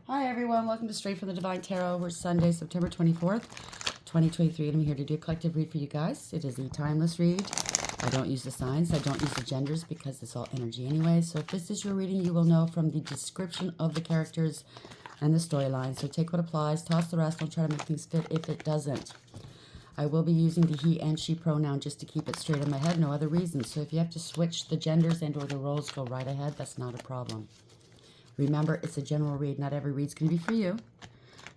Hi everyone, welcome to Straight from the Divine Tarot. We're Sunday, September 24th, 2023, and I'm here to do a collective read for you guys. It is a timeless read. I don't use the signs, I don't use the genders because it's all energy anyway. So if this is your reading, you will know from the description of the characters and the storyline. So take what applies, toss the rest, don't try to make things fit if it doesn't. I will be using the he and she pronoun just to keep it straight in my head, no other reason. So if you have to switch the genders and or the roles, go right ahead, that's not a problem. Remember, it's a general read. Not every read's going to be for you.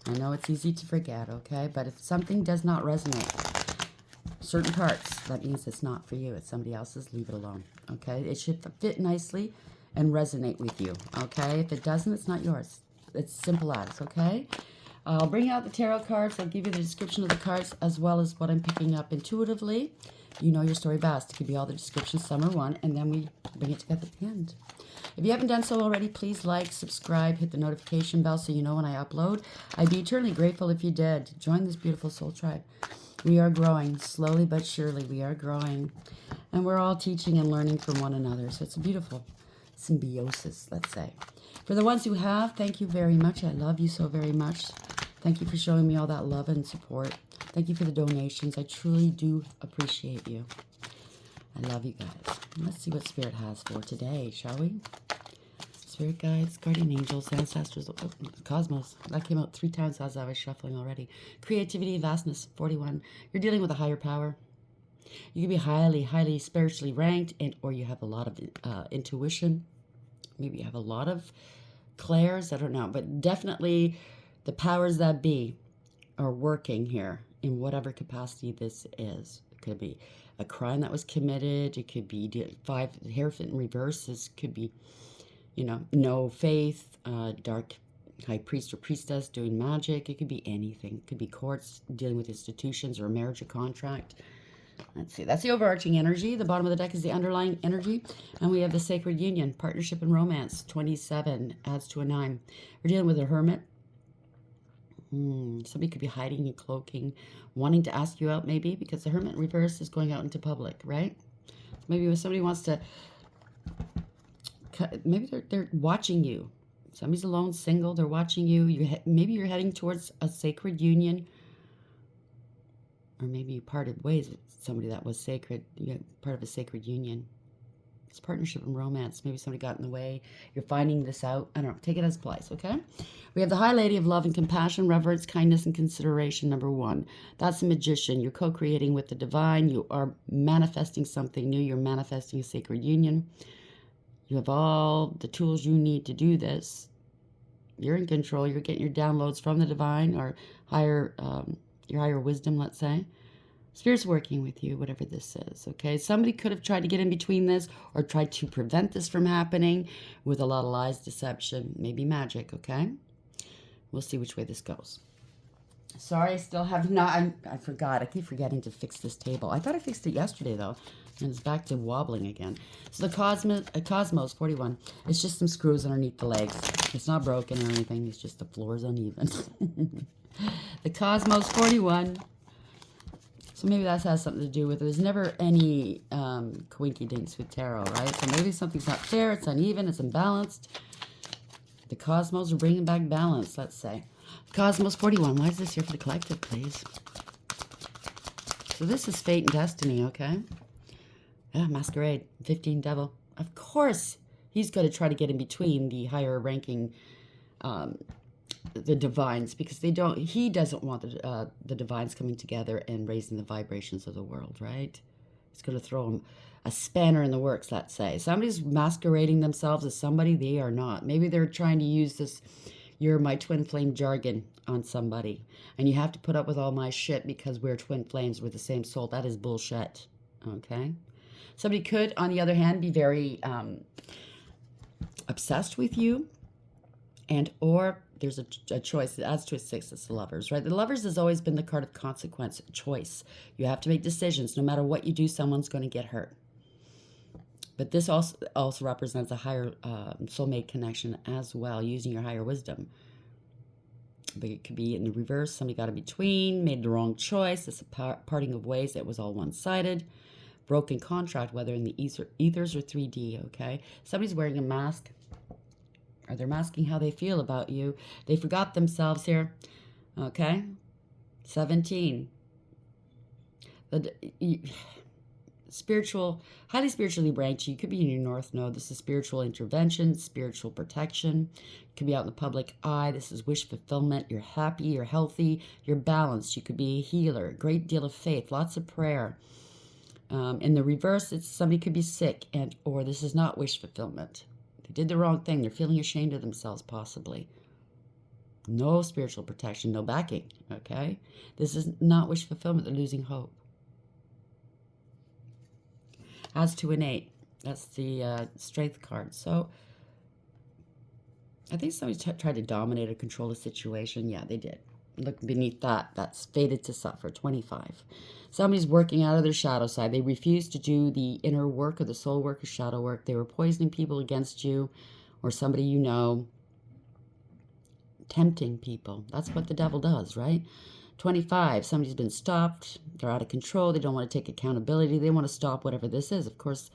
I know it's easy to forget, okay? But if something does not resonate, certain parts, that means it's not for you. It's somebody else's. Leave it alone, okay? It should fit nicely and resonate with you, okay? If it doesn't, it's not yours. It's simple as, okay? I'll bring out the tarot cards. I'll give you the description of the cards as well as what I'm picking up intuitively. You know your story best. It could be all the descriptions, some or one, and then we bring it together at the end. If you haven't done so already, please like, subscribe, hit the notification bell so you know when I upload. I'd be eternally grateful if you did. Join this beautiful soul tribe. We are growing, slowly but surely we are growing. And we're all teaching and learning from one another. So it's a beautiful symbiosis, let's say. For the ones who have, thank you very much. I love you so very much. Thank you for showing me all that love and support. Thank you for the donations. I truly do appreciate you. I love you guys. Let's see what Spirit has for today, shall we? Spirit guides, guardian angels, ancestors, cosmos. That came out 3 times as I was shuffling already. Creativity, vastness, 41. You're dealing with a higher power. You can be highly, highly spiritually ranked, and or you have a lot of intuition. Maybe you have a lot of clairs, I don't know. But definitely the powers that be are working here in whatever capacity this is. It could be a crime that was committed. It could be 5 Hierophant in reverse. This could be, you know, no faith, dark high priest or priestess doing magic. It could be anything. It could be courts dealing with institutions or a marriage or contract. Let's see. That's the overarching energy. The bottom of the deck is the underlying energy. And we have the sacred union, partnership and romance. 27 adds to a 9. We're dealing with a hermit. Somebody could be hiding and cloaking, wanting to ask you out maybe, because the hermit in reverse is going out into public, right? So maybe if somebody wants to, maybe they're watching you. Somebody's alone, single, they're watching you. Maybe you're heading towards a sacred union, or maybe you parted ways with somebody that was sacred. You're part of a sacred union. It's partnership and romance. Maybe somebody got in the way. You're finding this out. I don't know. Take it as place, okay? We have the High Lady of Love and Compassion, Reverence, Kindness, and Consideration, number 1. That's the Magician. You're co-creating with the divine. You are manifesting something new. You're manifesting a sacred union. You have all the tools you need to do this. You're in control. You're getting your downloads from the divine or higher, your higher wisdom, let's say. Spirit's working with you, whatever this is, okay? Somebody could have tried to get in between this or tried to prevent this from happening with a lot of lies, deception, maybe magic, okay? We'll see which way this goes. Sorry, I still have not, I forgot. I keep forgetting to fix this table. I thought I fixed it yesterday, though, and it's back to wobbling again. So the Cosmos 41, it's just some screws underneath the legs. It's not broken or anything. It's just the floor is uneven. The Cosmos 41. So maybe that has something to do with it. There's never any coinky dinks with tarot, right? So maybe something's not fair, it's uneven, it's imbalanced. The cosmos are bringing back balance, let's say. Cosmos 41, why is this here for the collective, please? So this is fate and destiny, okay? Yeah, Masquerade, 15 devil. Of course, he's going to try to get in between the higher ranking the divines, because he doesn't want the divines coming together and raising the vibrations of the world, right? It's going to throw him a spanner in the works, let's say. Somebody's masquerading themselves as somebody they are not. Maybe they're trying to use this "you're my twin flame" jargon on somebody, and you have to put up with all my shit because we're twin flames, we're the same soul. That is bullshit, okay? Somebody could, on the other hand, be very obsessed with you, and or there's a choice. It adds to a 6. It's the Lovers, right? The Lovers has always been the card of consequence, choice. You have to make decisions. No matter what you do, someone's going to get hurt. But this also represents a higher soulmate connection as well, using your higher wisdom. But it could be in the reverse. Somebody got in between, made the wrong choice. It's a parting of ways that was all one-sided. Broken contract, whether in the ethers or 3D, okay? Somebody's wearing a mask. Or they're masking how they feel about you. They forgot themselves here. Okay? 17. Spiritual, highly spiritually branched. You could be in your north node. This is spiritual intervention, spiritual protection. You could be out in the public eye. This is wish fulfillment. You're happy, you're healthy, you're balanced. You could be a healer, great deal of faith, lots of prayer. In the reverse, it's somebody could be sick, and or this is not wish fulfillment. They did the wrong thing. They're feeling ashamed of themselves, possibly. No spiritual protection, no backing, okay? This is not wish fulfillment. They're losing hope. As to an 8, that's the strength card. So I think somebody tried to dominate or control the situation. Yeah, they did. Look beneath that. That's fated to suffer. 25. Somebody's working out of their shadow side. They refused to do the inner work or the soul work or shadow work. They were poisoning people against you or somebody you know. Tempting people. That's what the devil does, right? 25, somebody's been stopped. They're out of control. They don't want to take accountability. They want to stop whatever this is. Of course,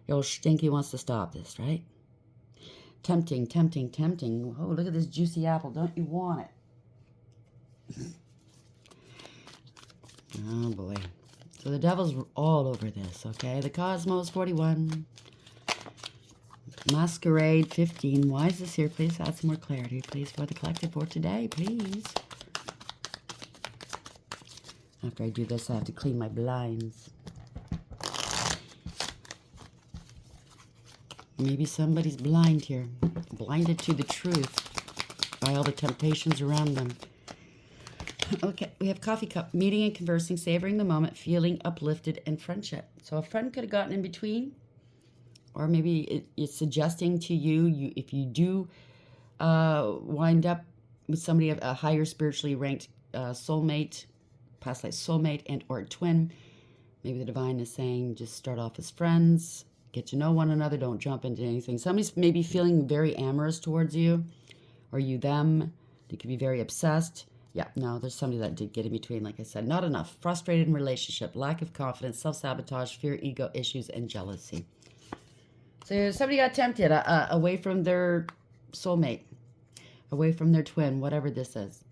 the old stinky wants to stop this, right? Tempting, tempting, tempting. Oh, look at this juicy apple. Don't you want it? Oh, boy. So the devil's all over this, okay? The Cosmos, 41. Masquerade, 15. Why is this here? Please add some more clarity, please, for the collective for today, please. After I do this, I have to clean my blinds. Maybe somebody's blind here. Blinded to the truth by all the temptations around them. Okay, we have coffee cup. Meeting and conversing, savoring the moment, feeling uplifted, and friendship. So a friend could have gotten in between. Or maybe it's suggesting to you, if you do wind up with somebody of a higher spiritually ranked soulmate, past life soulmate and or twin, maybe the divine is saying just start off as friends, get to know one another, don't jump into anything. Somebody's maybe feeling very amorous towards you, or you them. They could be very obsessed. Yeah, no, there's somebody that did get in between, like I said. Not enough. Frustrated in relationship, lack of confidence, self-sabotage, fear, ego issues, and jealousy. So somebody got tempted away from their soulmate, away from their twin, whatever this is.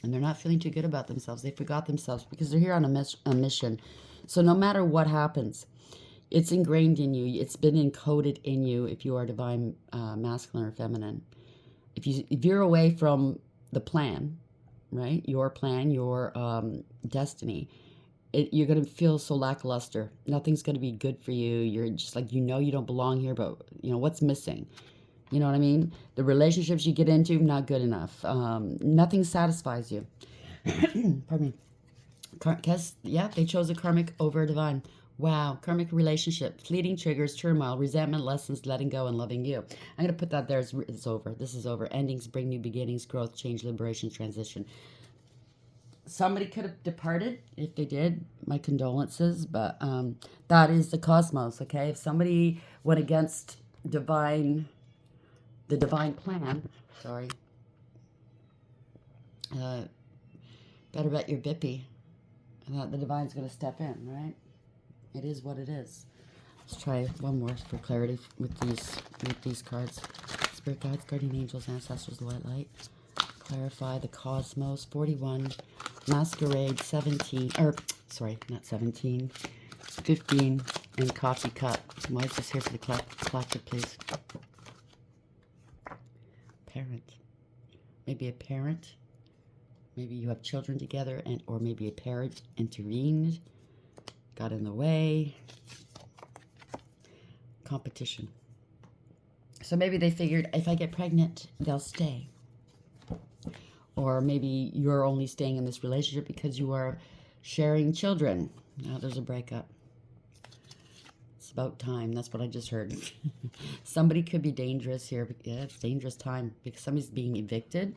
And they're not feeling too good about themselves. They forgot themselves because they're here on a mission. So no matter what happens, it's ingrained in you. It's been encoded in you if you are divine, masculine or feminine. If you're away from the plan, right? Your plan, your destiny, you're going to feel so lackluster. Nothing's going to be good for you. You're just like, you don't belong here, but what's missing? You know what I mean? The relationships you get into, not good enough. Nothing satisfies you. Pardon me. Because, yeah, they chose a karmic over a divine. Wow. Karmic relationship. Fleeting triggers, turmoil, resentment, lessons, letting go, and loving you. I'm going to put that there. It's over. This is over. Endings bring new beginnings, growth, change, liberation, transition. Somebody could have departed. If they did, my condolences. But that is the cosmos, okay? If somebody went against the divine plan, sorry, better bet your bippy that the divine's going to step in, right? It is what it is. Let's try one more for clarity with these cards. Spirit guides, guardian angels, ancestors, the white light. Clarify the cosmos. 41. Masquerade, 17. Or, sorry, not 17. 15. And coffee cup. Why is this here for the collective, please? Parent. Maybe a parent. Maybe you have children together, or maybe a parent intervened, got in the way. Competition. So maybe they figured, if I get pregnant, they'll stay. Or maybe you're only staying in this relationship because you are sharing children. Now there's a breakup. It's about time. That's what I just heard. Somebody could be dangerous here. Yeah, it's dangerous time because somebody's being evicted,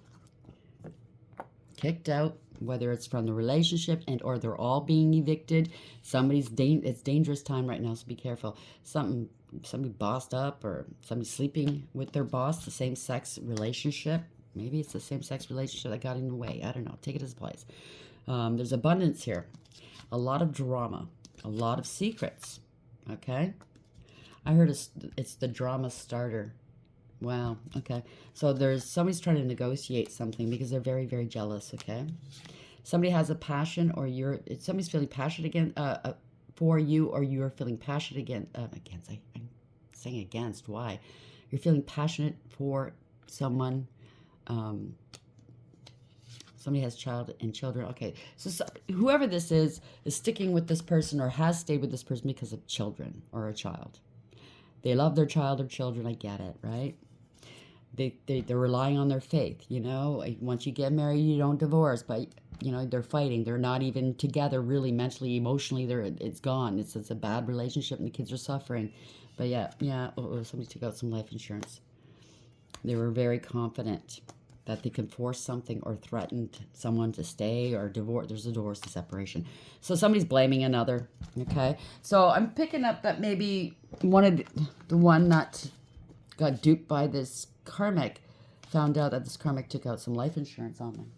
kicked out, whether it's from the relationship or they're all being evicted. It's dangerous time right now, so be careful. Somebody bossed up, or somebody sleeping with their boss, the same-sex relationship. Maybe it's the same-sex relationship that got in the way. I don't know. Take it as a place. There's abundance here. A lot of drama. A lot of secrets. Okay? I heard it's the drama starter. Wow. Okay. So there's somebody's trying to negotiate something because they're very, very jealous. Okay. Somebody has a passion, or somebody's feeling passionate again for you, or you're feeling passionate against. I'm saying against. Why? You're feeling passionate for someone. Somebody has children. Okay. So whoever this is sticking with this person or has stayed with this person because of children or a child. They love their child or children. I get it, right? They're relying on their faith, you know. Once you get married, you don't divorce, but you know they're fighting. They're not even together, really, mentally, emotionally. It's gone. It's a bad relationship, and the kids are suffering. But yeah. Somebody took out some life insurance. They were very confident that they can force something or threatened someone to stay or divorce. There's a divorce, a separation. So somebody's blaming another. Okay, so I'm picking up that maybe one of the one that got duped by this karmic found out that this karmic took out some life insurance on them.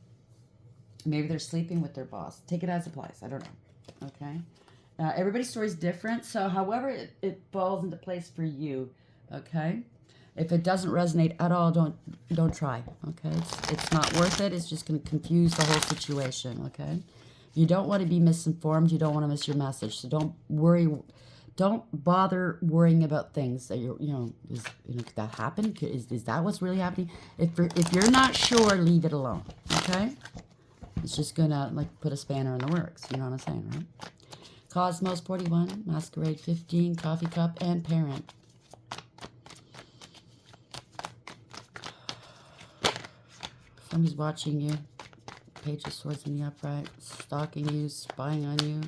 Maybe they're sleeping with their boss. Take it as applies. I don't know. Okay. Everybody's story is different. So however it falls into place for you. Okay. If it doesn't resonate at all, don't try. Okay. It's not worth it. It's just going to confuse the whole situation. Okay. You don't want to be misinformed. You don't want to miss your message. So don't worry. Don't bother worrying about things that could that happen? Is that what's really happening? If you're not sure, leave it alone. Okay? It's just gonna put a spanner in the works. You know what I'm saying, right? Cosmos 41, Masquerade 15, Coffee Cup, and Parent. Somebody's watching you. Page of Swords in the upright, stalking you, spying on you.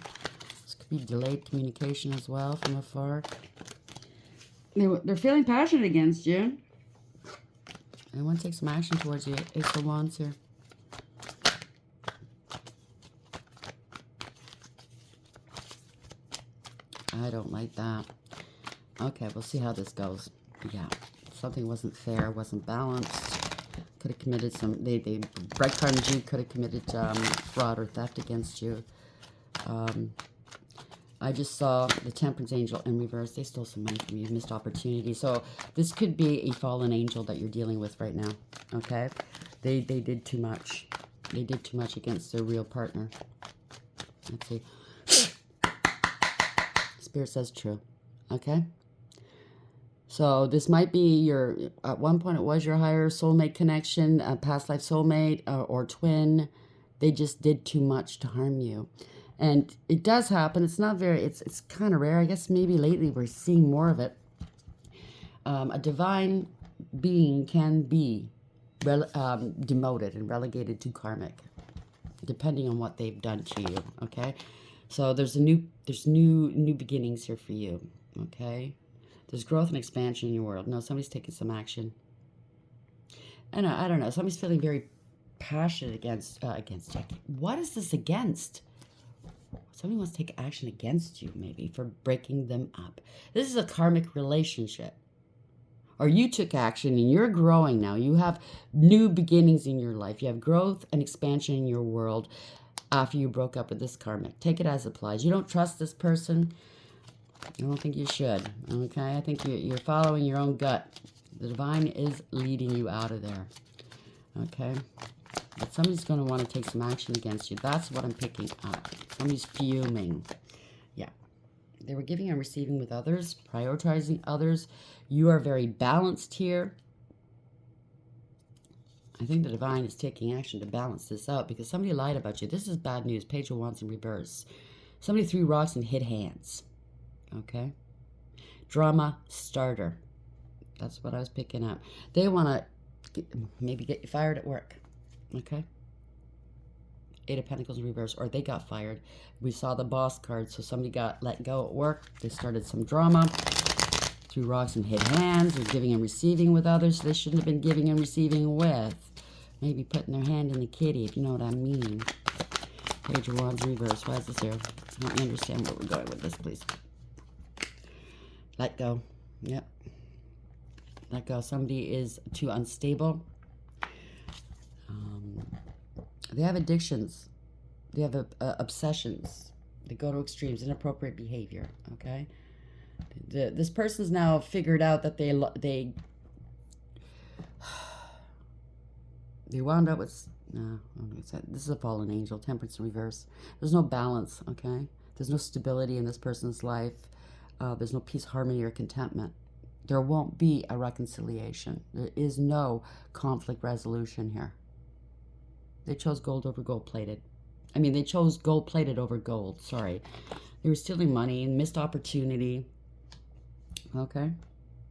Be delayed communication as well from afar. They're feeling passionate against you. And want to take some action towards you. Ace of Wands here. I don't like that. Okay, we'll see how this goes. Yeah, something wasn't fair, wasn't balanced. Could have committed they breadcrumbed you, could have committed fraud or theft against you. I just saw the Temperance Angel in reverse. They stole some money from you, missed opportunity. So this could be a fallen angel that you're dealing with right now, okay? They did too much. They did too much against their real partner. Let's see. Spirit says true, okay? So this might be at one point it was your higher soulmate connection, a past life soulmate or twin. They just did too much to harm you. And it does happen. It's not it's kind of rare. I guess maybe lately we're seeing more of it. A divine being can be demoted and relegated to karmic, depending on what they've done to you. Okay, so there's new beginnings here for you. Okay, there's growth and expansion in your world. No, somebody's taking some action. And I don't know. Somebody's feeling very passionate against you. What is this against? Somebody wants to take action against you, maybe, for breaking them up. This is a karmic relationship. Or you took action and you're growing now. You have new beginnings in your life. You have growth and expansion in your world after you broke up with this karmic. Take it as it applies. You don't trust this person. I don't think you should. Okay? I think you're following your own gut. The divine is leading you out of there. Okay? But somebody's going to want to take some action against you. That's what I'm picking up. Somebody's fuming. Yeah. They were giving and receiving with others, prioritizing others. You are very balanced here. I think the divine is taking action to balance this out because somebody lied about you. This is bad news. Page of Wands in reverse. Somebody threw rocks and hit hands. Okay? Drama starter. That's what I was picking up. They want to maybe get you fired at work. Okay? Eight of Pentacles in reverse, or they got fired. We saw the boss card, so somebody got let go at work. They started some drama, threw rocks and hit hands. They're giving and receiving with others they shouldn't have been giving and receiving with. Maybe putting their hand in the kitty, if you know what I mean. Page of Wands in reverse. Why is this here? Help me understand where we're going with this, please. Let go. Yep. Let go. Somebody is too unstable. They have addictions. They have obsessions. They go to extremes, inappropriate behavior. Okay, this person's now figured out that They wound up with, no, this is a fallen angel, temperance in reverse. There's no balance, okay? There's no stability in this person's life. There's no peace, harmony, or contentment. There won't be a reconciliation. There is no conflict resolution here. They chose gold over gold-plated. I mean, they chose gold-plated over gold, sorry. They were stealing money and missed opportunity. Okay?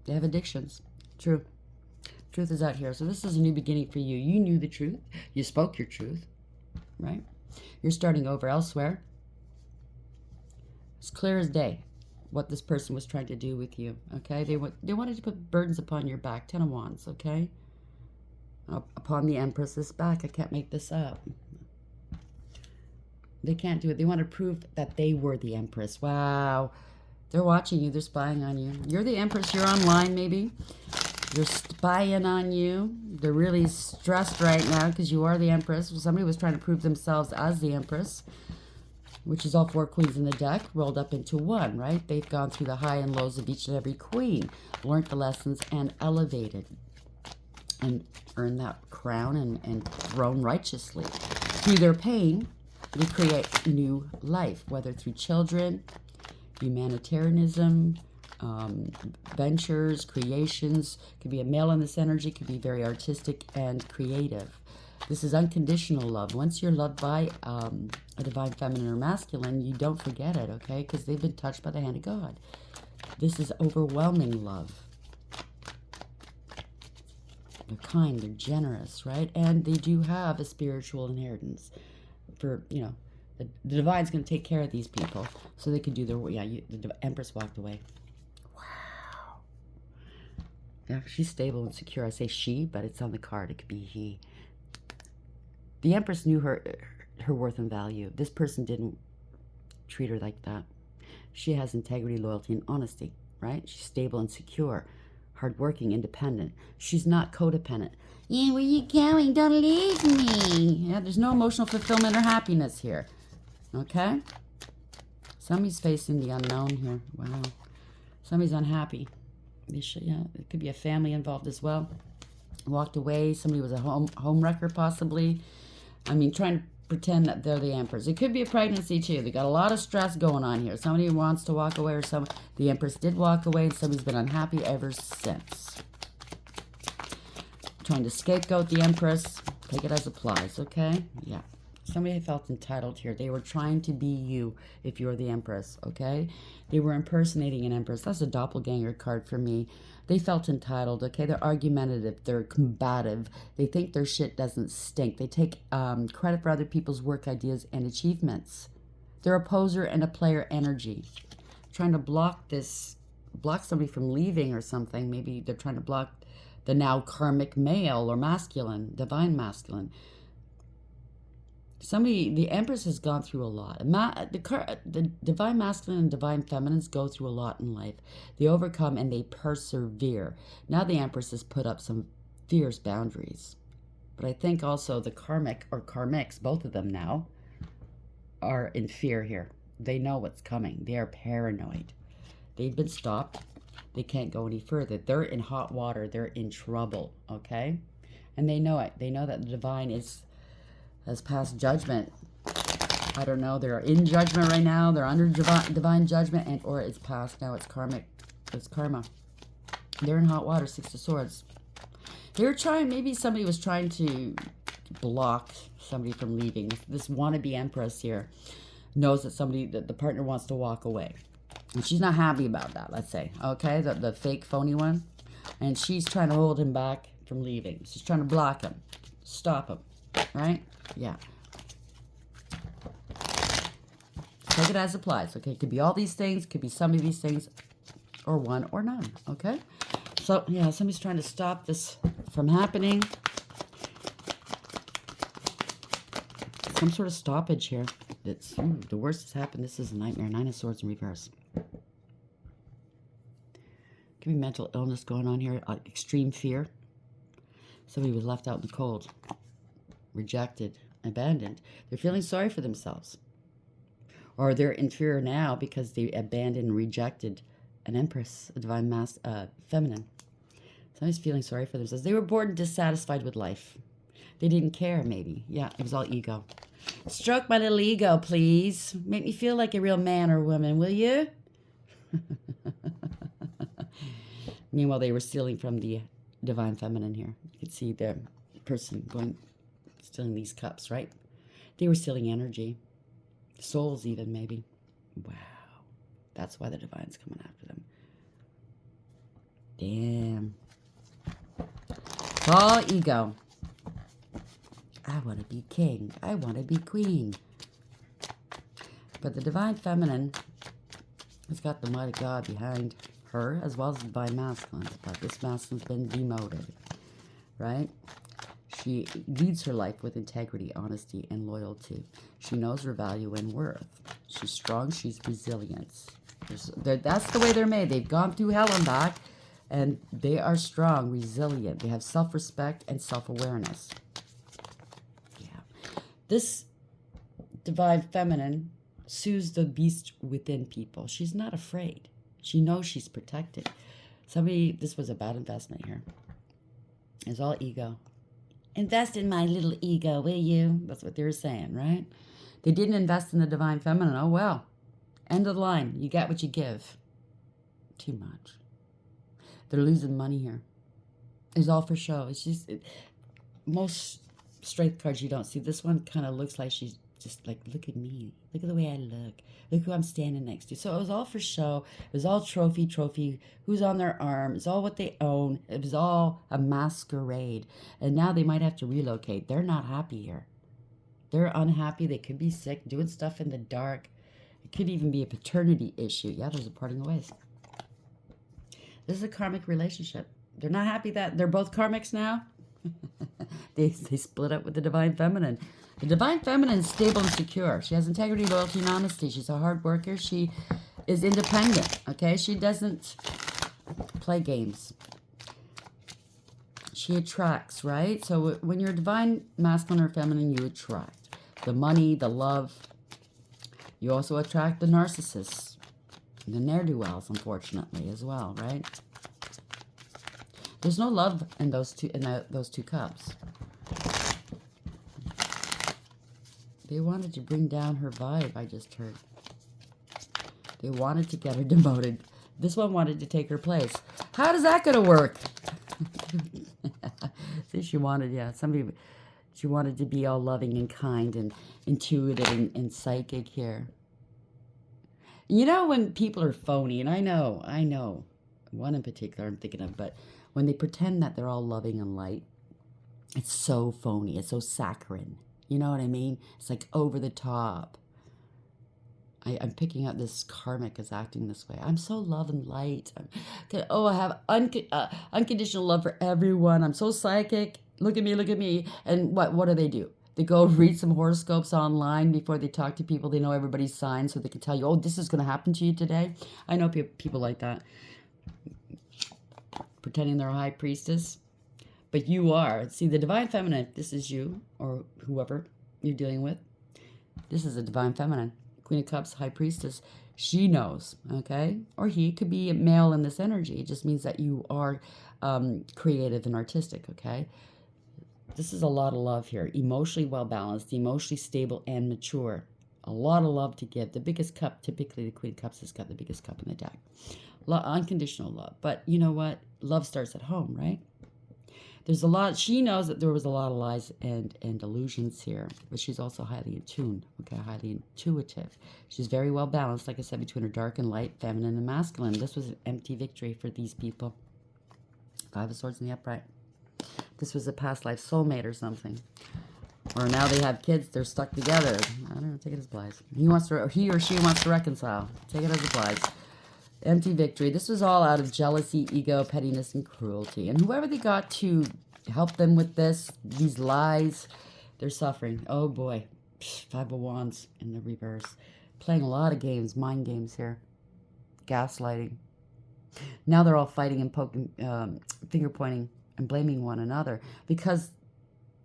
They have addictions. True. Truth is out here. So this is a new beginning for you. You knew the truth. You spoke your truth. Right? You're starting over elsewhere. It's clear as day what this person was trying to do with you. Okay? They wanted to put burdens upon your back. 10 of Wands. Okay? Upon the Empress's back. I can't make this up. They can't do it. They want to prove that they were the Empress. Wow. They're watching you. They're spying on you. You're the Empress. You're online, maybe. They're spying on you. They're really stressed right now because you are the Empress. Somebody was trying to prove themselves as the Empress, which is all 4 queens in the deck rolled up into one, right? They've gone through the high and lows of each and every queen, learned the lessons, and elevated and earned that crown and grown righteously. Through their pain, they create new life, whether through children, humanitarianism, ventures, creations. Could be a male in this energy, could be very artistic and creative. This is unconditional love. Once you're loved by a divine feminine or masculine, you don't forget it, okay? Because they've been touched by the hand of God. This is overwhelming love. They're kind, they're generous, right? And they do have a spiritual inheritance. For, you know, the divine's going to take care of these people so they can do their, the Empress walked away. Wow. Yeah, she's stable and secure. I say she, but it's on the card. It could be he. The Empress knew her worth and value. This person didn't treat her like that. She has integrity, loyalty, and honesty, right? She's stable and secure, hardworking, independent. She's not codependent. Yeah, where you going? Don't leave me. Yeah, there's no emotional fulfillment or happiness here. Okay? Somebody's facing the unknown here. Wow. Somebody's unhappy. Yeah, it could be a family involved as well. Walked away. Somebody was a home wrecker possibly. I mean, trying to pretend that they're the Empress. It could be a pregnancy too. They got a lot of stress going on here. Somebody wants to walk away, or the Empress did walk away, and somebody's been unhappy ever since. Trying to scapegoat the Empress. Take it as applies, okay? Yeah. Somebody felt entitled here. They were trying to be you if you're the Empress, okay? They were impersonating an Empress. That's a doppelganger card for me. They felt entitled, okay? They're argumentative. They're combative. They think their shit doesn't stink. They take credit for other people's work, ideas, and achievements. They're a poser and a player energy. Trying to block somebody from leaving or something. Maybe they're trying to block the now karmic male or masculine, divine masculine. The Empress has gone through a lot. The divine masculine and divine feminines go through a lot in life. They overcome and they persevere. Now the Empress has put up some fierce boundaries. But I think also the karmic or karmics, both of them now, are in fear here. They know what's coming. They are paranoid. They've been stopped. They can't go any further. They're in hot water. They're in trouble, okay? And they know it. They know that the divine has passed judgment. I don't know. They're in judgment right now. They're under divine judgment, or it's past. Now it's karmic. It's karma. They're in hot water. 6 of Swords. Maybe somebody was trying to block somebody from leaving. This wannabe Empress here knows that the partner wants to walk away. And she's not happy about that, let's say. Okay, the fake, phony one. And she's trying to hold him back from leaving. She's trying to block him. Stop him. Right? Yeah. Take it as applies. Okay, it could be all these things. Could be some of these things. Or one or none. Okay? So, yeah, somebody's trying to stop this from happening. Some sort of stoppage here. The worst has happened. This is a nightmare. 9 of Swords in reverse. Could be mental illness going on here. Extreme fear. Somebody was left out in the cold. Rejected. Abandoned. They're feeling sorry for themselves. Or they're in fear now because they abandoned and rejected an Empress, a divine feminine. Somebody's feeling sorry for themselves. They were bored and dissatisfied with life. They didn't care, maybe. Yeah, it was all ego. Stroke my little ego, please. Make me feel like a real man or woman, will you? Meanwhile, they were stealing from the divine feminine here. You could see the person stealing these cups, right? They were stealing energy. Souls even, maybe. Wow. That's why the divine's coming after them. Damn. All ego. I want to be king. I want to be queen. But the divine feminine has got the might of God behind her, as well as the divine masculine. But this masculine's been demoted, right? She leads her life with integrity, honesty, and loyalty. She knows her value and worth. She's strong. She's resilient. That's the way they're made. They've gone through hell and back, and they are strong, resilient. They have self-respect and self-awareness. Yeah. This divine feminine soothes the beast within people. She's not afraid. She knows she's protected. This was a bad investment here. It's all ego. Invest in my little ego, will you? That's what they were saying, right? They didn't invest in the divine feminine. Oh, well. End of the line. You get what you give. Too much. They're losing money here. It's all for show. It's just, most strength cards you don't see. This one kind of looks like she's just like, look at me. Look at the way I look. Look who I'm standing next to. So it was all for show. It was all trophy. Who's on their arm. It's all what they own. It was all a masquerade. And now they might have to relocate. They're not happy here. They're unhappy. They could be sick, doing stuff in the dark. It could even be a paternity issue. Yeah, there's a parting of ways. This is a karmic relationship. They're not happy that they're both karmics now. They split up with the divine feminine. The divine feminine is stable and secure. She has integrity, loyalty, and honesty. She's a hard worker. She is independent, okay? She doesn't play games. She attracts, right? So when you're divine masculine or feminine, you attract the money, the love. You also attract the narcissists, the ne'er-do-wells, unfortunately, as well, right? There's no love in those two cups. They wanted to bring down her vibe, I just heard. They wanted to get her demoted. This one wanted to take her place. How is that going to work? See, she wanted to be all loving and kind and intuitive and psychic here. You know when people are phony, and I know, one in particular I'm thinking of, but when they pretend that they're all loving and light, it's so phony, it's so saccharine. You know what I mean? It's like over the top. I'm picking up this karmic is acting this way. I'm so love and light. I have unconditional love for everyone. I'm so psychic. Look at me. And what do? They go read some horoscopes online before they talk to people. They know everybody's signs so they can tell you, oh, this is going to happen to you today. I know people like that. Pretending they're a high priestess. But you are. See, the divine feminine, this is you or whoever you're dealing with. This is a divine feminine. Queen of Cups, high priestess. She knows, okay? Or he could be a male in this energy. It just means that you are creative and artistic, okay? This is a lot of love here. Emotionally well-balanced, emotionally stable and mature. A lot of love to give. The biggest cup, typically the Queen of Cups has got the biggest cup in the deck. Unconditional love. But you know what? Love starts at home, right? She knows that there was a lot of lies and illusions here, but she's also highly in tune, okay, highly intuitive. She's very well balanced, like I said, between her dark and light, feminine and masculine. This was an empty victory for these people. Five of Swords in the upright. This was a past life soulmate or something. Or now they have kids, they're stuck together. I don't know, take it as applies. He or she wants to reconcile. Take it as applies. Empty victory. This was all out of jealousy, ego, pettiness, and cruelty. And whoever they got to help them with these lies, they're suffering. Oh boy. Five of Wands in the reverse. Playing a lot of games, mind games here. Gaslighting. Now they're all fighting and poking, finger pointing and blaming one another because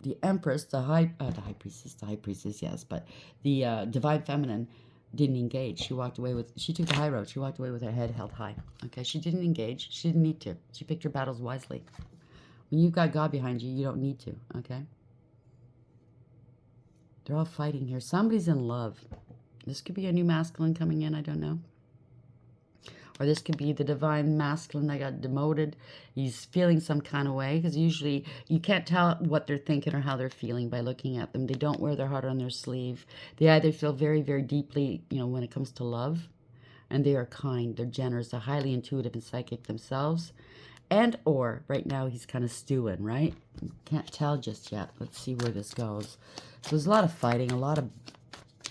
the Empress, the high priestess, yes, but the divine feminine didn't engage. She walked away with, she took the high road. She walked away with her head held high. Okay, she didn't engage. She didn't need to. She picked her battles wisely. When you've got God behind you, you don't need to, okay? They're all fighting here. Somebody's in love. This could be a new masculine coming in, I don't know. Or this could be the divine masculine that got demoted. He's feeling some kind of way, because usually you can't tell what they're thinking or how they're feeling by looking at them. They don't wear their heart on their sleeve. They either feel very, very deeply, you know, when it comes to love, and they are kind, they're generous, they're highly intuitive and psychic themselves. And or, right now, he's kind of stewing, right? Can't tell just yet. Let's see where this goes. So there's a lot of fighting, a lot of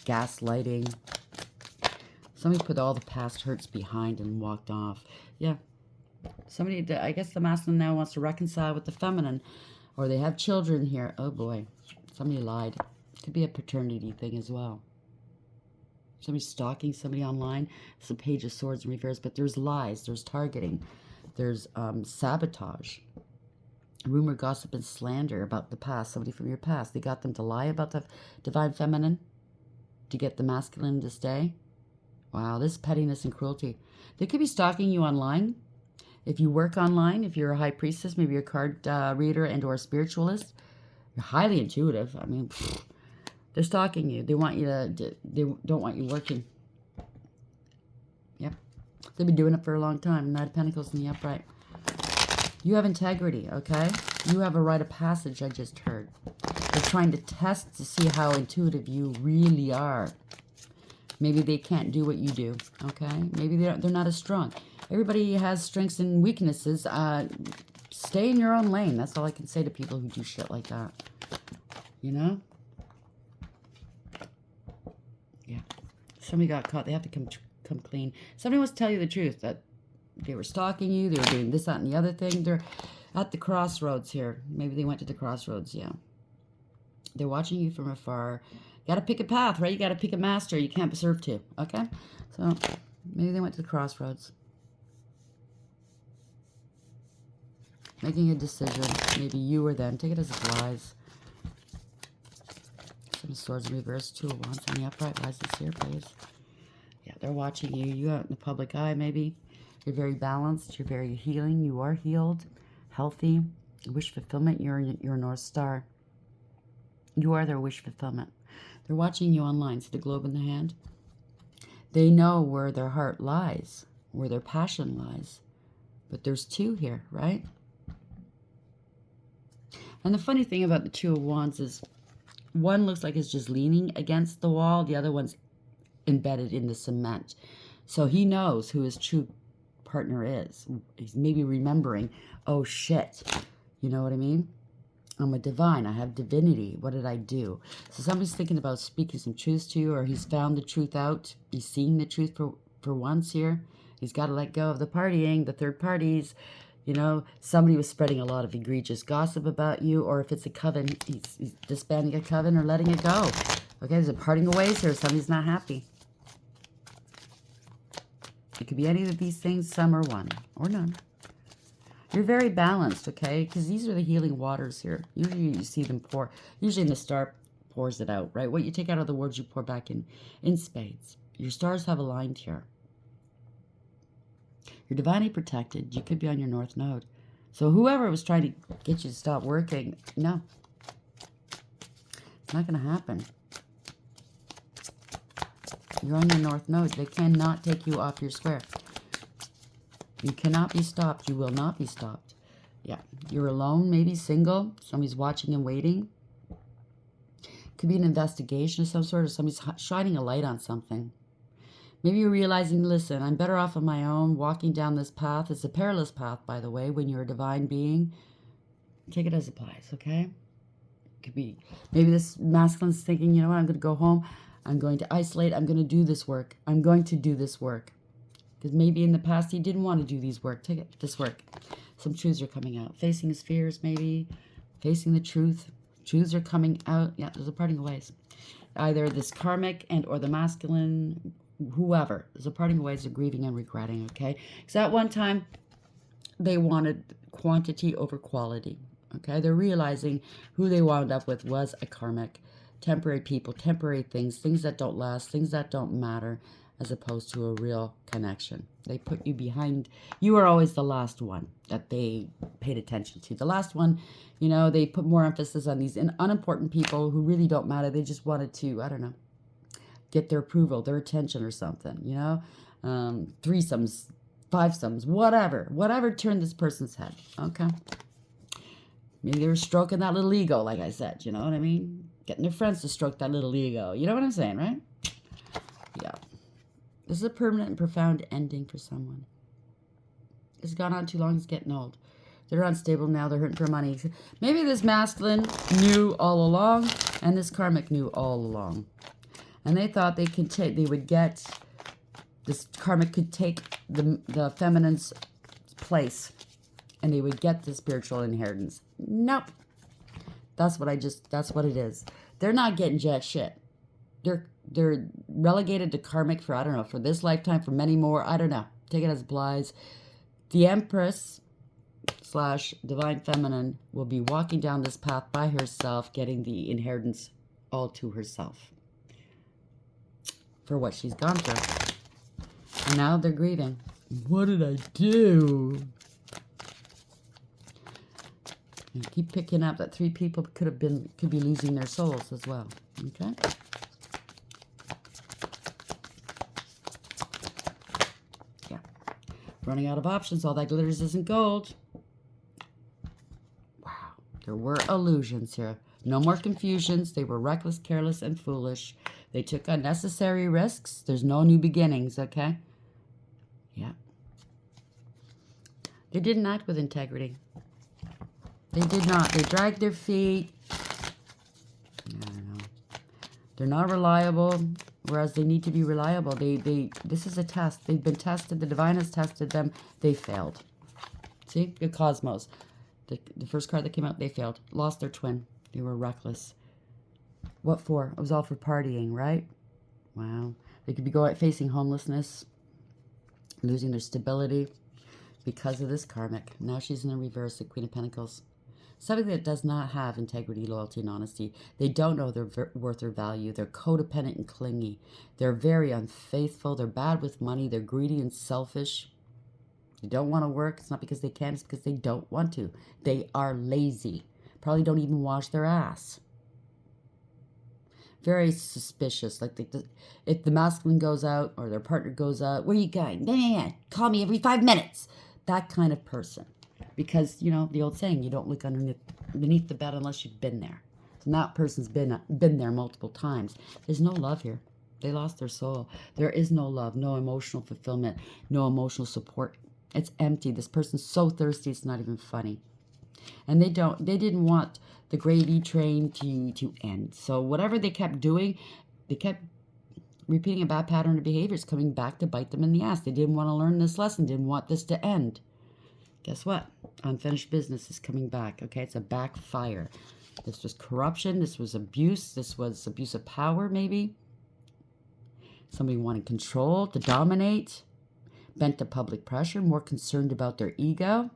gaslighting. Somebody put all the past hurts behind and walked off. Yeah. Somebody, I guess the masculine now wants to reconcile with the feminine. Or they have children here. Oh, boy. Somebody lied. Could be a paternity thing as well. Somebody's stalking somebody online. It's a Page of Swords in reverse. But there's lies. There's targeting. There's sabotage. Rumor, gossip, and slander about the past. Somebody from your past. They got them to lie about the divine feminine to get the masculine to stay. Wow, this pettiness and cruelty. They could be stalking you online. If you work online, if you're a high priestess, maybe you're a card reader and or a spiritualist, you're highly intuitive. I mean, they're stalking you. They want you to, they don't want you working. Yep. They've been doing it for a long time. Knight of Pentacles in the upright. You have integrity, okay? You have a rite of passage, I just heard. They're trying to test to see how intuitive you really are. Maybe they can't do what you do, okay? Maybe they're not as strong. Everybody has strengths and weaknesses. Stay in your own lane. That's all I can say to people who do shit like that. You know? Yeah. Somebody got caught. They have to come clean. Somebody wants to tell you the truth, that they were stalking you. They were doing this, that, and the other thing. They're at the crossroads here. Maybe they went to the crossroads, yeah. They're watching you from afar. You got to pick a path, right? You got to pick a master. You can't serve two, okay? So maybe they went to the crossroads. Making a decision. Maybe you or them. Take it as it lies. Some swords in reverse. Two of wands in the upright. Why is this here, please? Yeah, they're watching you. You're out in the public eye, maybe. You're very balanced. You're very healing. You are healed. Healthy. Wish fulfillment. You're your North Star. You are their wish fulfillment. They're watching you online. See the globe in the hand? They know where their heart lies, where their passion lies. But there's two here, right? And the funny thing about the Two of Wands is one looks like it's just leaning against the wall. The other one's embedded in the cement. So he knows who his true partner is. He's maybe remembering, oh shit. You know what I mean? I'm a divine. I have divinity. What did I do? So somebody's thinking about speaking some truth to you, or he's found the truth out. He's seeing the truth for once here. He's got to let go of the partying, the third parties. You know, somebody was spreading a lot of egregious gossip about you, or if it's a coven, he's disbanding a coven or letting it go. Okay, there's a parting of ways here. Somebody's not happy. It could be any of these things, some or one, or none. You're very balanced, okay? Because these are the healing waters here. Usually you see them pour. Usually in the star pours it out, right? What you take out of the words, you pour back in spades. Your stars have aligned here. You're divinely protected. You could be on your North Node. So whoever was trying to get you to stop working, no. It's not going to happen. You're on your North Node. They cannot take you off your square. You cannot be stopped. You will not be stopped. Yeah. You're alone, maybe single. Somebody's watching and waiting. Could be an investigation of some sort, or somebody's shining a light on something. Maybe you're realizing, listen, I'm better off on my own, walking down this path. It's a perilous path, by the way, when you're a divine being. Take it as it applies, okay? Could be, maybe this masculine's thinking, you know what, I'm going to go home. I'm going to isolate. I'm going to do this work. I'm going to do this work. Because maybe in the past he didn't want to do this work. Some truths are coming out. Facing his fears, maybe. Facing the truth. Truths are coming out. Yeah, there's a parting of ways. Either this karmic and or the masculine, whoever. There's a parting of ways of grieving and regretting, okay? Because at one time, they wanted quantity over quality, okay? They're realizing who they wound up with was a karmic. temporary people, temporary things, things that don't last, things that don't matter, as opposed to a real connection. They put you behind. You are always the last one that they paid attention to. The last one, you know, they put more emphasis on these unimportant people who really don't matter. They just wanted to, I don't know, get their approval, their attention or something, you know? Threesomes, fivesomes, whatever turned this person's head, okay? Maybe they were stroking that little ego, like I said, you know what I mean? Getting their friends to stroke that little ego. You know what I'm saying, right? Yeah. This is a permanent and profound ending for someone. It's gone on too long. It's getting old. They're unstable now. They're hurting for money. Maybe this masculine knew all along, and this karmic knew all along. And they thought they could take, they would get, this karmic could take the feminine's place, and they would get the spiritual inheritance. Nope. That's what it is. They're not getting jack shit. They're relegated to karmic for, I don't know, for this lifetime, for many more. I don't know. Take it as applies. The Empress / Divine Feminine will be walking down this path by herself, getting the inheritance all to herself for what she's gone through. And now they're grieving. What did I do? And keep picking up that 3 people could be losing their souls as well. Okay? Yeah. Running out of options. All that glitters isn't gold. Wow. There were illusions here. No more confusions. They were reckless, careless, and foolish. They took unnecessary risks. There's no new beginnings, okay? Yeah. They didn't act with integrity. They did not. They dragged their feet. I don't know. They're not reliable, whereas they need to be reliable. This is a test. They've been tested. The divine has tested them. They failed. See? The cosmos. The first card that came out, they failed. Lost their twin. They were reckless. What for? It was all for partying, right? Wow. They could be facing homelessness, losing their stability because of this karmic. Now she's in the reverse, the Queen of Pentacles. Something that does not have integrity, loyalty, and honesty. They don't know their worth or value. They're codependent and clingy. They're very unfaithful. They're bad with money. They're greedy and selfish. They don't want to work. It's not because they can't. It's because they don't want to. They are lazy. Probably don't even wash their ass. Very suspicious. Like if the masculine goes out or their partner goes out, where are you going? Man, call me every 5 minutes. That kind of person. Because, you know, the old saying, you don't look beneath the bed unless you've been there. And that person's been there multiple times. There's no love here. They lost their soul. There is no love, no emotional fulfillment, no emotional support. It's empty. This person's so thirsty, it's not even funny. And they didn't want the gravy train to end. So whatever they kept doing, they kept repeating a bad pattern of behaviors, coming back to bite them in the ass. They didn't want to learn this lesson, didn't want this to end. Guess what? Unfinished business is coming back, okay? It's a backfire. This was corruption. This was abuse. This was abuse of power, maybe. Somebody wanting control, to dominate. Bent to public pressure, more concerned about their ego.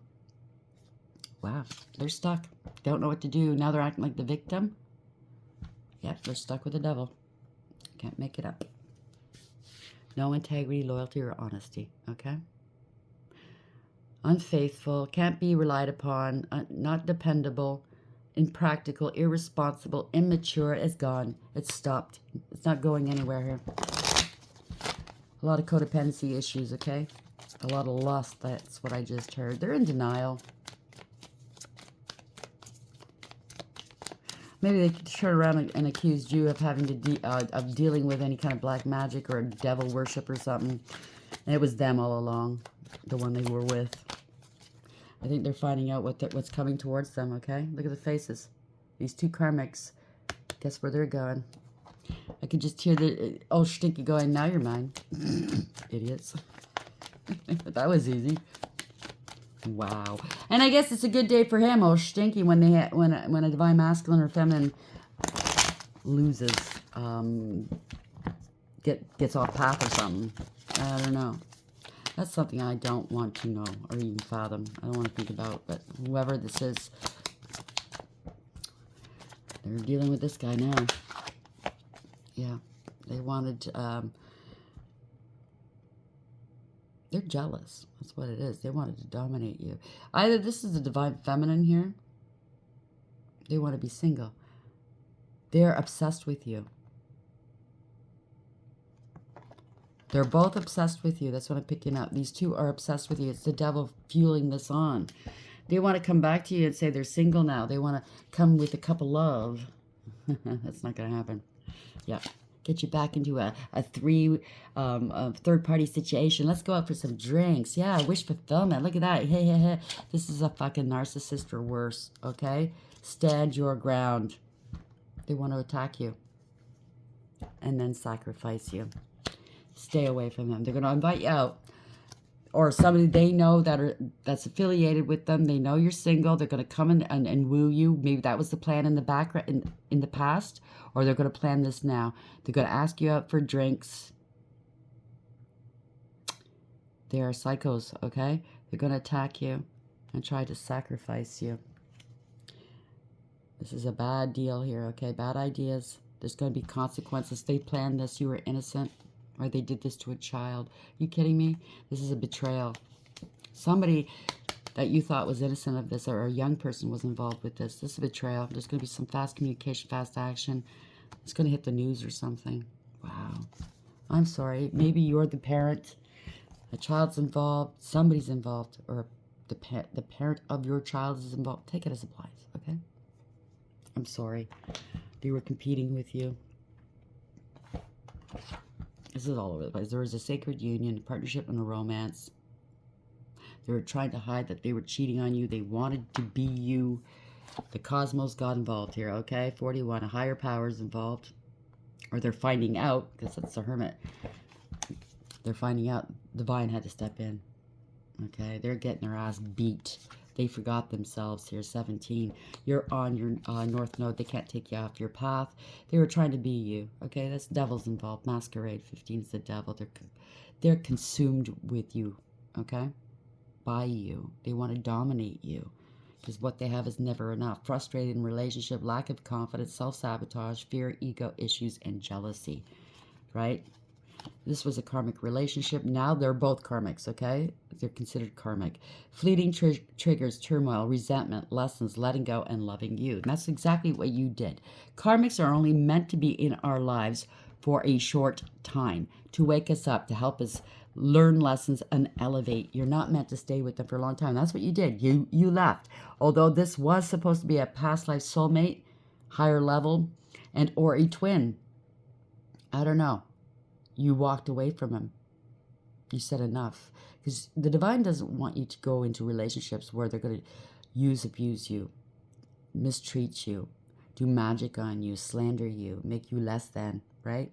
Wow, they're stuck. Don't know what to do. Now they're acting like the victim. Yep, they're stuck with the devil. Can't make it up. No integrity, loyalty, or honesty, okay? Unfaithful, can't be relied upon, not dependable, impractical, irresponsible, immature. It's gone. It's stopped. It's not going anywhere here. A lot of codependency issues, okay? A lot of lust, that's what I just heard. They're in denial. Maybe they could turn around and accuse you of having to of dealing with any kind of black magic or devil worship or something. And it was them all along, the one they were with. I think they're finding out what's coming towards them, okay? Look at the faces. These 2 karmics. Guess where they're going? I could just hear the old stinky going, now you're mine. Idiots. That was easy. Wow. And I guess it's a good day for him, oh stinky, when a divine masculine or feminine loses, gets off path or something. I don't know. That's something I don't want to know or even fathom. I don't want to think about, but whoever this is, they're dealing with this guy now. Yeah. They wanted, they're jealous. That's what it is. They wanted to dominate you. Either this is the divine feminine here. They want to be single. They're obsessed with you. They're both obsessed with you. That's what I'm picking up. These two are obsessed with you. It's the devil fueling this on. They want to come back to you and say they're single now. They want to come with a cup of love. That's not going to happen. Yeah. Get you back into a third-party situation. Let's go out for some drinks. Yeah, wish fulfillment. Look at that. Hey, hey, hey. This is a fucking narcissist or worse, okay? Stand your ground. They want to attack you and then sacrifice you. Stay away from them. They're going to invite you out. Or somebody they know that's affiliated with them. They know you're single. They're going to come in and woo you. Maybe that was the plan in the background in the past. Or they're going to plan this now. They're going to ask you out for drinks. They are psychos, okay? They're going to attack you and try to sacrifice you. This is a bad deal here, okay? Bad ideas. There's going to be consequences. They planned this. You were innocent. Or they did this to a child. Are you kidding me? This is a betrayal. Somebody that you thought was innocent of this, or a young person was involved with this. This is a betrayal. There's going to be some fast communication, fast action. It's going to hit the news or something. Wow. I'm sorry. Maybe you're the parent. A child's involved. Somebody's involved. Or the parent of your child is involved. Take it as applies, okay? I'm sorry. They were competing with you. This is all over the place. There was a sacred union, a partnership, and a romance. They were trying to hide that they were cheating on you. They wanted to be you. The cosmos got involved here, okay? 41, a higher power is involved. Or they're finding out, because that's the hermit. They're finding out divine had to step in. Okay? They're getting their ass beat. They forgot themselves here, 17. You're on your north node. They can't take you off your path. They were trying to be you. Okay, that's devils involved. Masquerade, 15 is the devil. They're consumed with you, okay? By you. They want to dominate you. Because what they have is never enough. Frustrated in relationship, lack of confidence, self-sabotage, fear, ego issues, and jealousy, right? This was a karmic relationship. Now they're both karmics, okay? They're considered karmic. Fleeting triggers, turmoil, resentment, lessons, letting go, and loving you. And that's exactly what you did. Karmics are only meant to be in our lives for a short time, to wake us up, to help us learn lessons and elevate. You're not meant to stay with them for a long time. That's what you did. You left. Although this was supposed to be a past life soulmate, higher level, and or a twin. I don't know. You walked away from him. You said enough. Because the divine doesn't want you to go into relationships where they're going to abuse you, mistreat you, do magic on you, slander you, make you less than, right?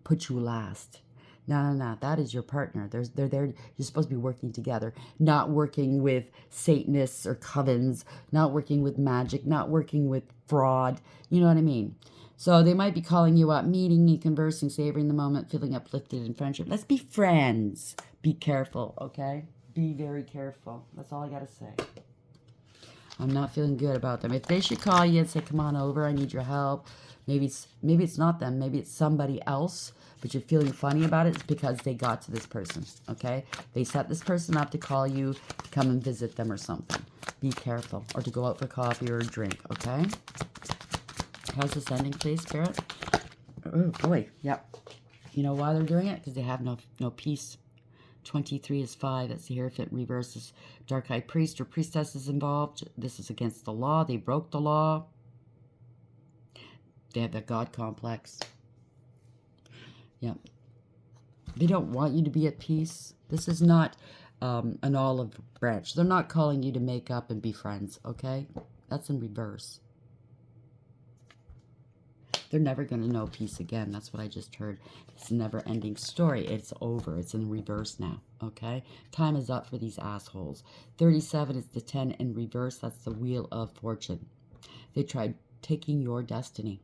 Put you last. No. That is your partner. They're there. You're supposed to be working together, not working with Satanists or covens, not working with magic, not working with fraud. You know what I mean? So they might be calling you up, meeting you, conversing, savoring the moment, feeling uplifted in friendship. Let's be friends. Be careful, okay? Be very careful. That's all I got to say. I'm not feeling good about them. If they should call you and say, come on over, I need your help. Maybe it's not them. Maybe it's somebody else. But you're feeling funny about it. It's because they got to this person, okay? They set this person up to call you, to come and visit them or something. Be careful. Or to go out for coffee or a drink, okay? How's this ending, please, Spirit? Oh, boy. Yep. You know why they're doing it? Because they have no peace. 23 is 5. That's the Hierophant reverses. Dark High Priest or Priestess is involved. This is against the law. They broke the law. They have that God complex. Yep. They don't want you to be at peace. This is not an olive branch. They're not calling you to make up and be friends, okay? That's in reverse. They're never going to know peace again. That's what I just heard. It's a never-ending story. It's over. It's in reverse now, okay? Time is up for these assholes. 37 is the 10 in reverse. That's the Wheel of Fortune. They tried taking your destiny.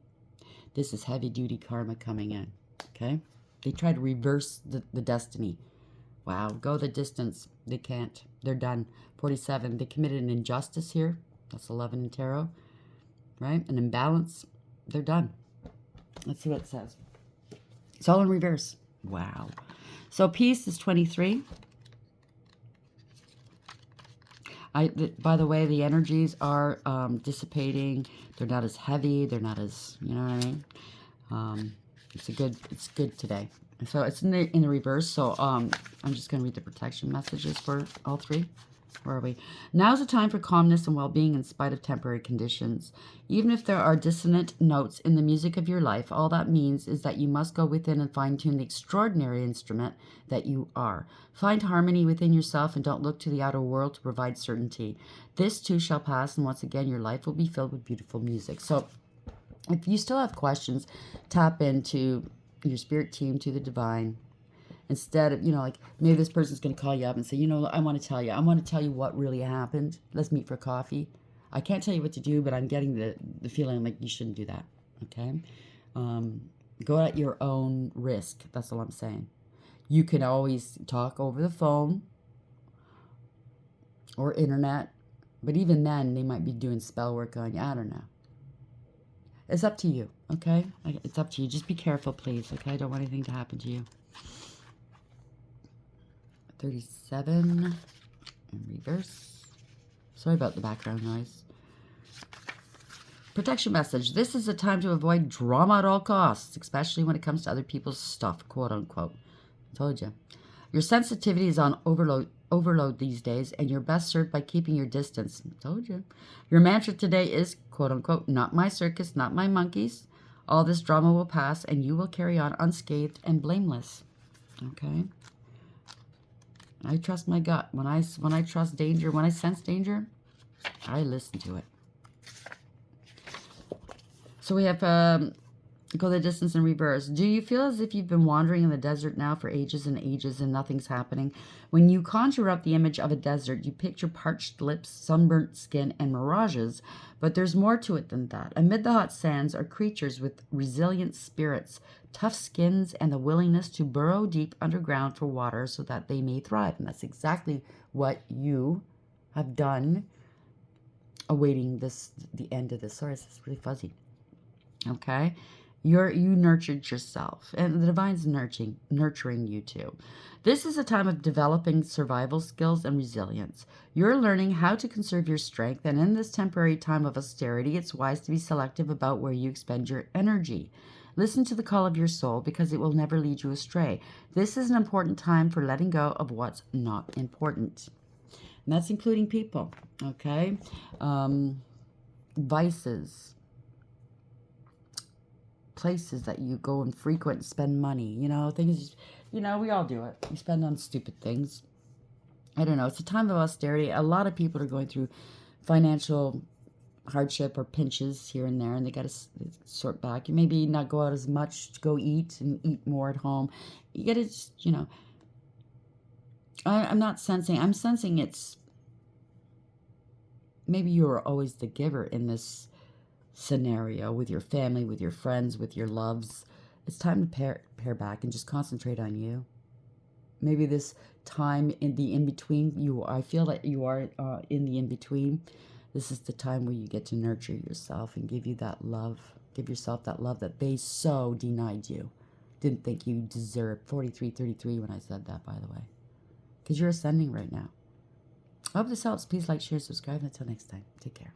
This is heavy-duty karma coming in, okay? They tried to reverse the destiny. Wow, go the distance. They can't. They're done. 47, they committed an injustice here. That's 11 in tarot, right? An imbalance. They're done. Let's see what it says. It's all in reverse. Wow. So peace is 23. By the way, the energies are dissipating. They're not as heavy. They're not as, you know what I mean? It's good today. So it's in the reverse. So I'm just going to read the protection messages for all three. Where are we? Now's the time for calmness and well-being in spite of temporary conditions. Even if there are dissonant notes in the music of your life, all that means is that you must go within and fine-tune the extraordinary instrument that you are. Find harmony within yourself and don't look to the outer world to provide certainty. This too shall pass, and once again, your life will be filled with beautiful music. So if you still have questions, tap into your spirit team, to the divine. Instead of, like, maybe this person's going to call you up and say, I want to tell you what really happened. Let's meet for coffee. I can't tell you what to do, but I'm getting the feeling like you shouldn't do that. Okay? Go at your own risk. That's all I'm saying. You can always talk over the phone or internet, but even then, they might be doing spell work on you. I don't know. It's up to you, okay? It's up to you. Just be careful, please, okay? I don't want anything to happen to you. 37 in reverse. Sorry about the background noise. Protection message. This is a time to avoid drama at all costs, especially when it comes to other people's stuff, quote unquote. I told you. Your sensitivity is on overload these days, and you're best served by keeping your distance. I told you. Your mantra today is, quote unquote, not my circus, not my monkeys. All this drama will pass, and you will carry on unscathed and blameless. Okay? I trust my gut. When I trust danger, when I sense danger, I listen to it. So we have go the distance in reverse. Do you feel as if you've been wandering in the desert now for ages and ages and nothing's happening? When you conjure up the image of a desert, you picture parched lips, sunburnt skin, and mirages, but there's more to it than that. Amid the hot sands are creatures with resilient spirits, tough skins, and the willingness to burrow deep underground for water so that they may thrive. And that's exactly what you have done, awaiting the end of this. Sorry, this is really fuzzy. Okay? You nurtured yourself, and the divine's nurturing you too. This is a time of developing survival skills and resilience. You're learning how to conserve your strength, and in this temporary time of austerity, it's wise to be selective about where you expend your energy. Listen to the call of your soul, because it will never lead you astray. This is an important time for letting go of what's not important. And that's including people, okay? Vices. Places that you go and frequent and spend money. Things, we all do it. We spend on stupid things. I don't know. It's a time of austerity. A lot of people are going through financial hardship or pinches here and there, and they got to sort back. You maybe not go out as much, go eat and eat more at home. You got to just, I'm sensing it's, maybe you were always the giver in this scenario with your family, with your friends, with your loves. It's time to pare back and just concentrate on you. Maybe this time in the in-between, I feel that you are in the in-between. This is the time where you get to nurture yourself and give yourself that love that they so denied you. Didn't think you deserved. 4333 when I said that, by the way. Because you're ascending right now. I hope this helps. Please like, share, subscribe. Until next time, take care.